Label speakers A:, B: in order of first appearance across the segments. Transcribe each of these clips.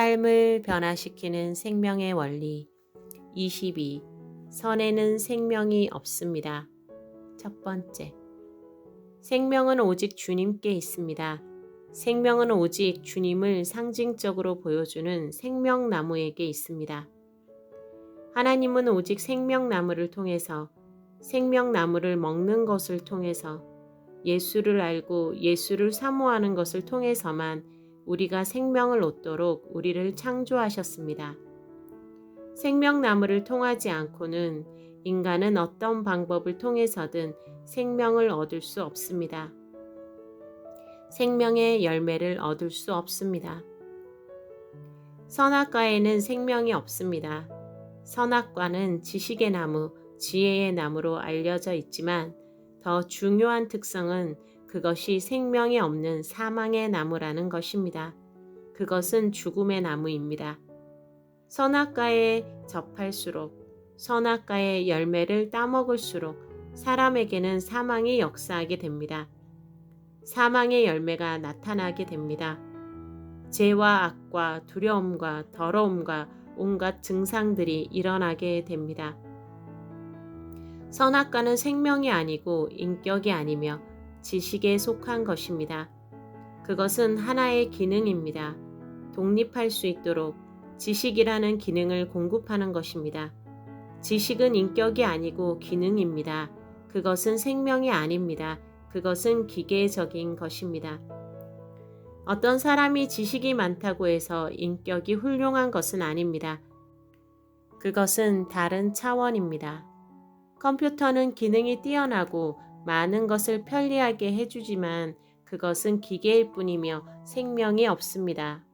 A: 삶을 변화시키는 생명의 원리 22. 선에는 생명이 없습니다. 첫 번째, 생명은 오직 주님께 있습니다. 생명은 오직 주님을 상징적으로 보여주는 생명나무에게 있습니다. 하나님은 오직 생명나무를 통해서, 생명나무를 먹는 것을 통해서, 예수를 알고 예수를 사모하는 것을 통해서만 우리가 생명을 얻도록 우리를 창조하셨습니다. 생명나무를 통하지 않고는 인간은 어떤 방법을 통해서든 생명을 얻을 수 없습니다. 생명의 열매를 얻을 수 없습니다. 선악과에는 생명이 없습니다. 선악과는 지식의 나무, 지혜의 나무로 알려져 있지만 더 중요한 특성은 그것이 생명이 없는 사망의 나무라는 것입니다. 그것은 죽음의 나무입니다. 선악과에 접할수록, 선악과의 열매를 따먹을수록 사람에게는 사망이 역사하게 됩니다. 사망의 열매가 나타나게 됩니다. 죄와 악과 두려움과 더러움과 온갖 증상들이 일어나게 됩니다. 선악과는 생명이 아니고 인격이 아니며 지식에 속한 것입니다. 그것은 하나의 기능입니다. 독립할 수 있도록 지식이라는 기능을 공급하는 것입니다. 지식은 인격이 아니고 기능입니다. 그것은 생명이 아닙니다. 그것은 기계적인 것입니다. 어떤 사람이 지식이 많다고 해서 인격이 훌륭한 것은 아닙니다. 그것은 다른 차원입니다. 컴퓨터는 기능이 뛰어나고 많은 것을 편리하게 해주지만 그것은 기계일 뿐이며 생명이 없습니다.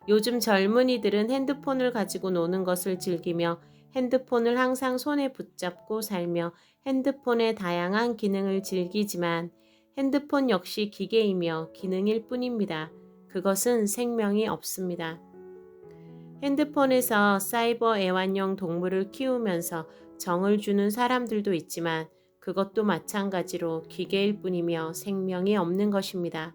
A: 요즘 젊은이들은 핸드폰을 가지고 노는 것을 즐기며 핸드폰을 항상 손에 붙잡고 살며 핸드폰의 다양한 기능을 즐기지만 핸드폰 역시 기계이며 기능일 뿐입니다. 그것은 생명이 없습니다. 핸드폰에서 사이버 애완용 동물을 키우면서 정을 주는 사람들도 있지만 그것도 마찬가지로 기계일 뿐이며 생명이 없는 것입니다.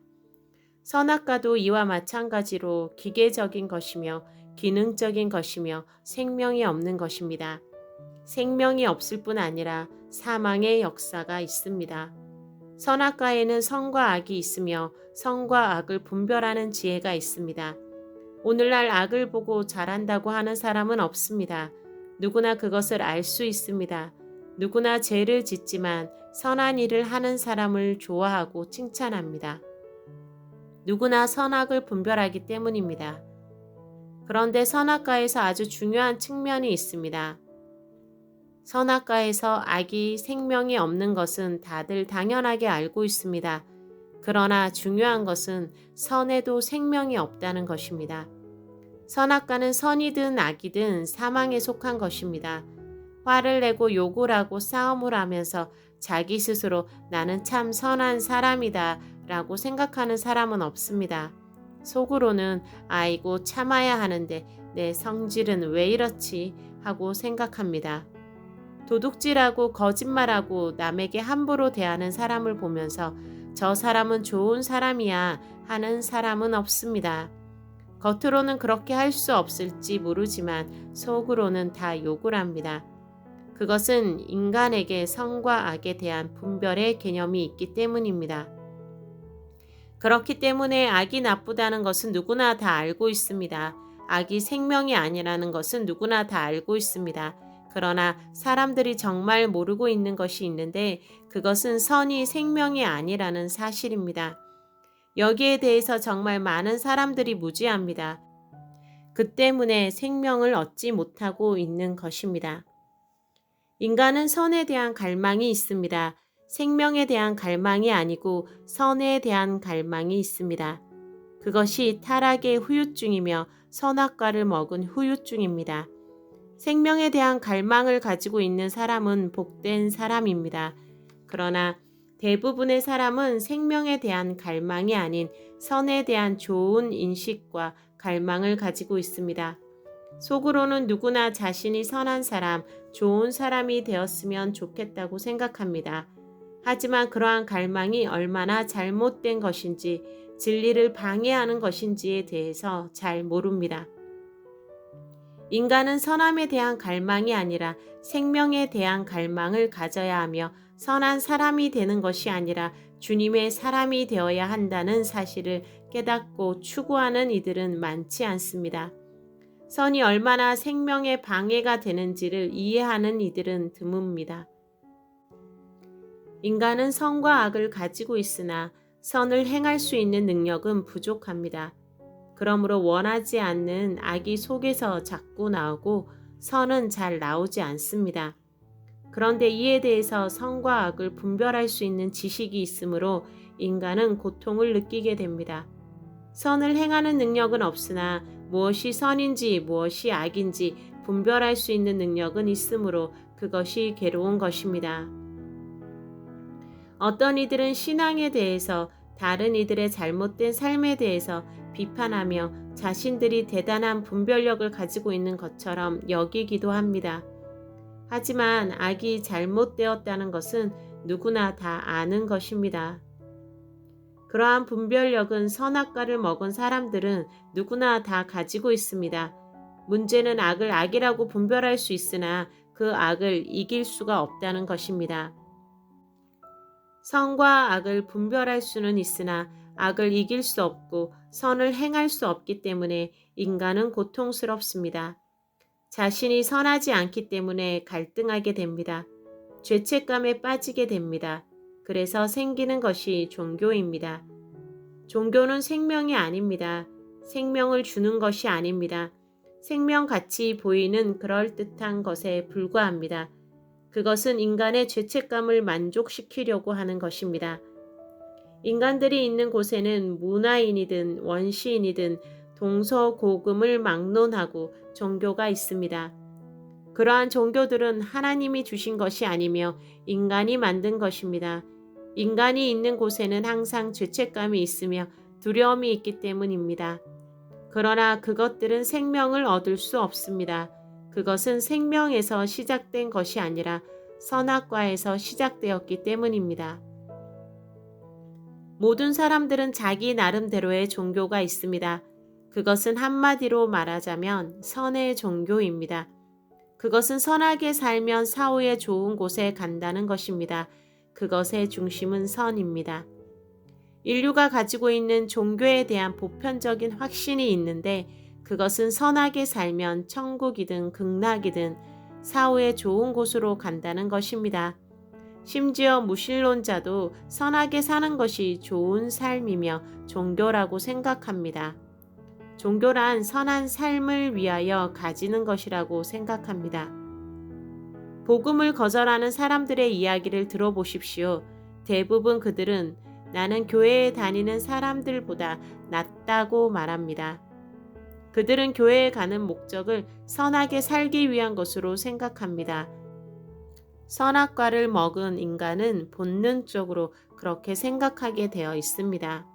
A: 선악과도 이와 마찬가지로 기계적인 것이며 기능적인 것이며 생명이 없는 것입니다. 생명이 없을 뿐 아니라 사망의 역사가 있습니다. 선악과에는 선과 악이 있으며 선과 악을 분별하는 지혜가 있습니다. 오늘날 악을 보고 잘한다고 하는 사람은 없습니다. 누구나 그것을 알 수 있습니다. 누구나 죄를 짓지만 선한 일을 하는 사람을 좋아하고 칭찬합니다. 누구나 선악을 분별하기 때문입니다. 그런데 선악과에서 아주 중요한 측면이 있습니다. 선악과에서 악이 생명이 없는 것은 다들 당연하게 알고 있습니다. 그러나 중요한 것은 선에도 생명이 없다는 것입니다. 선악과는 선이든 악이든 사망에 속한 것입니다. 화를 내고 욕을 하고 싸움을 하면서 자기 스스로 나는 참 선한 사람이다 라고 생각하는 사람은 없습니다. 속으로는 아이고 참아야 하는데 내 성질은 왜 이렇지 하고 생각합니다. 도둑질하고 거짓말하고 남에게 함부로 대하는 사람을 보면서 저 사람은 좋은 사람이야 하는 사람은 없습니다. 겉으로는 그렇게 할 수 없을지 모르지만 속으로는 다 욕을 합니다. 그것은 인간에게 선과 악에 대한 분별의 개념이 있기 때문입니다. 그렇기 때문에 악이 나쁘다는 것은 누구나 다 알고 있습니다. 악이 생명이 아니라는 것은 누구나 다 알고 있습니다. 그러나 사람들이 정말 모르고 있는 것이 있는데 그것은 선이 생명이 아니라는 사실입니다. 여기에 대해서 정말 많은 사람들이 무지합니다. 그 때문에 생명을 얻지 못하고 있는 것입니다. 인간은 선에 대한 갈망이 있습니다. 생명에 대한 갈망이 아니고 선에 대한 갈망이 있습니다. 그것이 타락의 후유증이며 선악과를 먹은 후유증입니다. 생명에 대한 갈망을 가지고 있는 사람은 복된 사람입니다. 그러나 대부분의 사람은 생명에 대한 갈망이 아닌 선에 대한 좋은 인식과 갈망을 가지고 있습니다. 속으로는 누구나 자신이 선한 사람, 좋은 사람이 되었으면 좋겠다고 생각합니다. 하지만 그러한 갈망이 얼마나 잘못된 것인지 진리를 방해하는 것인지에 대해서 잘 모릅니다. 인간은 선함에 대한 갈망이 아니라 생명에 대한 갈망을 가져야 하며 선한 사람이 되는 것이 아니라 주님의 사람이 되어야 한다는 사실을 깨닫고 추구하는 이들은 많지 않습니다. 선이 얼마나 생명에 방해가 되는지를 이해하는 이들은 드뭅니다. 인간은 선과 악을 가지고 있으나 선을 행할 수 있는 능력은 부족합니다. 그러므로 원하지 않는 악이 속에서 자꾸 나오고 선은 잘 나오지 않습니다. 그런데 이에 대해서 선과 악을 분별할 수 있는 지식이 있으므로 인간은 고통을 느끼게 됩니다. 선을 행하는 능력은 없으나 무엇이 선인지 무엇이 악인지 분별할 수 있는 능력은 있으므로 그것이 괴로운 것입니다. 어떤 이들은 신앙에 대해서 다른 이들의 잘못된 삶에 대해서 비판하며 자신들이 대단한 분별력을 가지고 있는 것처럼 여기기도 합니다. 하지만 악이 잘못되었다는 것은 누구나 다 아는 것입니다. 그러한 분별력은 선악과를 먹은 사람들은 누구나 다 가지고 있습니다. 문제는 악을 악이라고 분별할 수 있으나 그 악을 이길 수가 없다는 것입니다. 선과 악을 분별할 수는 있으나 악을 이길 수 없고 선을 행할 수 없기 때문에 인간은 고통스럽습니다. 자신이 선하지 않기 때문에 갈등하게 됩니다. 죄책감에 빠지게 됩니다. 그래서 생기는 것이 종교입니다. 종교는 생명이 아닙니다. 생명을 주는 것이 아닙니다. 생명같이 보이는 그럴듯한 것에 불과합니다. 그것은 인간의 죄책감을 만족시키려고 하는 것입니다. 인간들이 있는 곳에는 문화인이든 원시인이든 동서고금을 막론하고 종교가 있습니다. 그러한 종교들은 하나님이 주신 것이 아니며 인간이 만든 것입니다. 인간이 있는 곳에는 항상 죄책감이 있으며 두려움이 있기 때문입니다. 그러나 그것들은 생명을 얻을 수 없습니다. 그것은 생명에서 시작된 것이 아니라 선악과에서 시작되었기 때문입니다. 모든 사람들은 자기 나름대로의 종교가 있습니다. 그것은 한마디로 말하자면 선의 종교입니다. 그것은 선하게 살면 사후에 좋은 곳에 간다는 것입니다. 그것의 중심은 선입니다. 인류가 가지고 있는 종교에 대한 보편적인 확신이 있는데 그것은 선하게 살면 천국이든 극락이든 사후에 좋은 곳으로 간다는 것입니다. 심지어 무신론자도 선하게 사는 것이 좋은 삶이며 종교라고 생각합니다. 종교란 선한 삶을 위하여 가지는 것이라고 생각합니다. 복음을 거절하는 사람들의 이야기를 들어보십시오. 대부분 그들은 나는 교회에 다니는 사람들보다 낫다고 말합니다. 그들은 교회에 가는 목적을 선하게 살기 위한 것으로 생각합니다. 선악과를 먹은 인간은 본능적으로 그렇게 생각하게 되어 있습니다.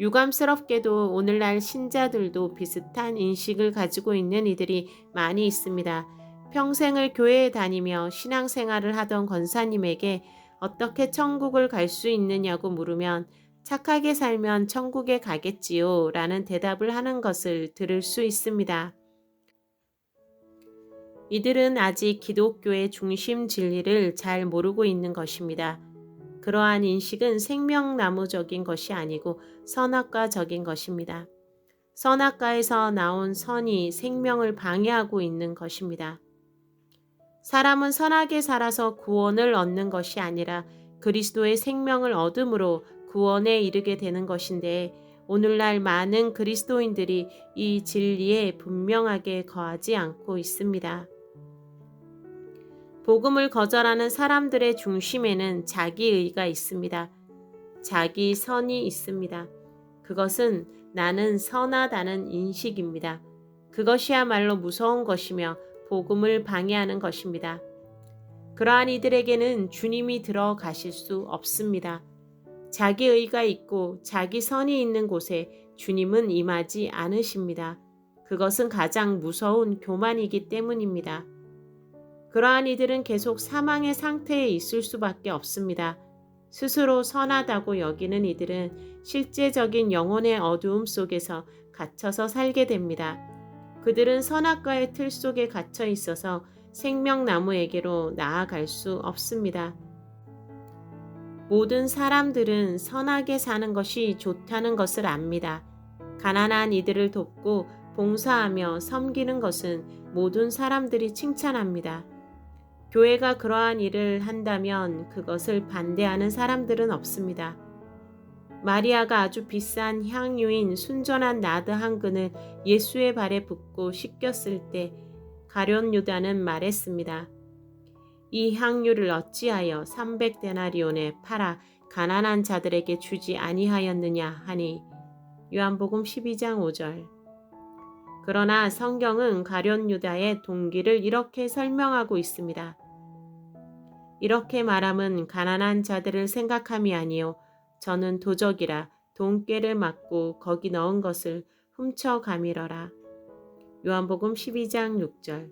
A: 유감스럽게도 오늘날 신자들도 비슷한 인식을 가지고 있는 이들이 많이 있습니다. 평생을 교회에 다니며 신앙생활을 하던 권사님에게 어떻게 천국을 갈 수 있느냐고 물으면 착하게 살면 천국에 가겠지요 라는 대답을 하는 것을 들을 수 있습니다. 이들은 아직 기독교의 중심 진리를 잘 모르고 있는 것입니다. 그러한 인식은 생명나무적인 것이 아니고 선악과적인 것입니다. 선악과에서 나온 선이 생명을 방해하고 있는 것입니다. 사람은 선하게 살아서 구원을 얻는 것이 아니라 그리스도의 생명을 얻음으로 구원에 이르게 되는 것인데 오늘날 많은 그리스도인들이 이 진리에 분명하게 거하지 않고 있습니다. 복음을 거절하는 사람들의 중심에는 자기의가 있습니다. 자기 선이 있습니다. 그것은 나는 선하다는 인식입니다. 그것이야말로 무서운 것이며 복음을 방해하는 것입니다. 그러한 이들에게는 주님이 들어가실 수 없습니다. 자기의가 있고 자기 선이 있는 곳에 주님은 임하지 않으십니다. 그것은 가장 무서운 교만이기 때문입니다. 그러한 이들은 계속 사망의 상태에 있을 수밖에 없습니다. 스스로 선하다고 여기는 이들은 실제적인 영혼의 어두움 속에서 갇혀서 살게 됩니다. 그들은 선악과의 틀 속에 갇혀 있어서 생명나무에게로 나아갈 수 없습니다. 모든 사람들은 선하게 사는 것이 좋다는 것을 압니다. 가난한 이들을 돕고 봉사하며 섬기는 것은 모든 사람들이 칭찬합니다. 교회가 그러한 일을 한다면 그것을 반대하는 사람들은 없습니다. 마리아가 아주 비싼 향유인 순전한 나드 한 근을 예수의 발에 붓고 씻겼을 때 가룟 유다는 말했습니다. 이 향유를 어찌하여 300데나리온에 팔아 가난한 자들에게 주지 아니하였느냐 하니 요한복음 12장 5절. 그러나 성경은 가룟 유다의 동기를 이렇게 설명하고 있습니다. 이렇게 말함은 가난한 자들을 생각함이 아니요 저는 도적이라 돈꾀를 맞고 거기 넣은 것을 훔쳐 가밀어라. 요한복음 12장 6절.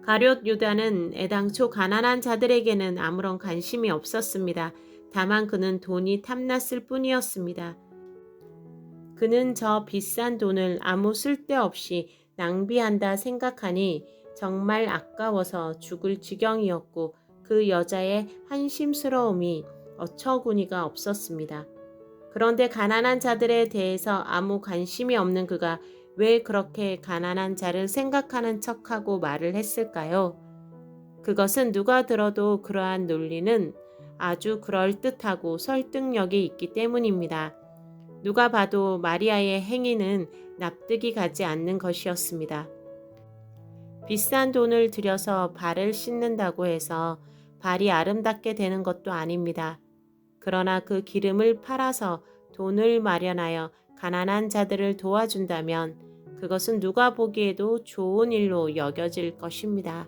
A: 가룟 유다는 애당초 가난한 자들에게는 아무런 관심이 없었습니다. 다만 그는 돈이 탐났을 뿐이었습니다. 그는 저 비싼 돈을 아무 쓸데없이 낭비한다 생각하니 정말 아까워서 죽을 지경이었고 그 여자의 한심스러움이 어처구니가 없었습니다. 그런데 가난한 자들에 대해서 아무 관심이 없는 그가 왜 그렇게 가난한 자를 생각하는 척하고 말을 했을까요? 그것은 누가 들어도 그러한 논리는 아주 그럴듯하고 설득력이 있기 때문입니다. 누가 봐도 마리아의 행위는 납득이 가지 않는 것이었습니다. 비싼 돈을 들여서 발을 씻는다고 해서 발이 아름답게 되는 것도 아닙니다. 그러나 그 기름을 팔아서 돈을 마련하여 가난한 자들을 도와준다면 그것은 누가 보기에도 좋은 일로 여겨질 것입니다.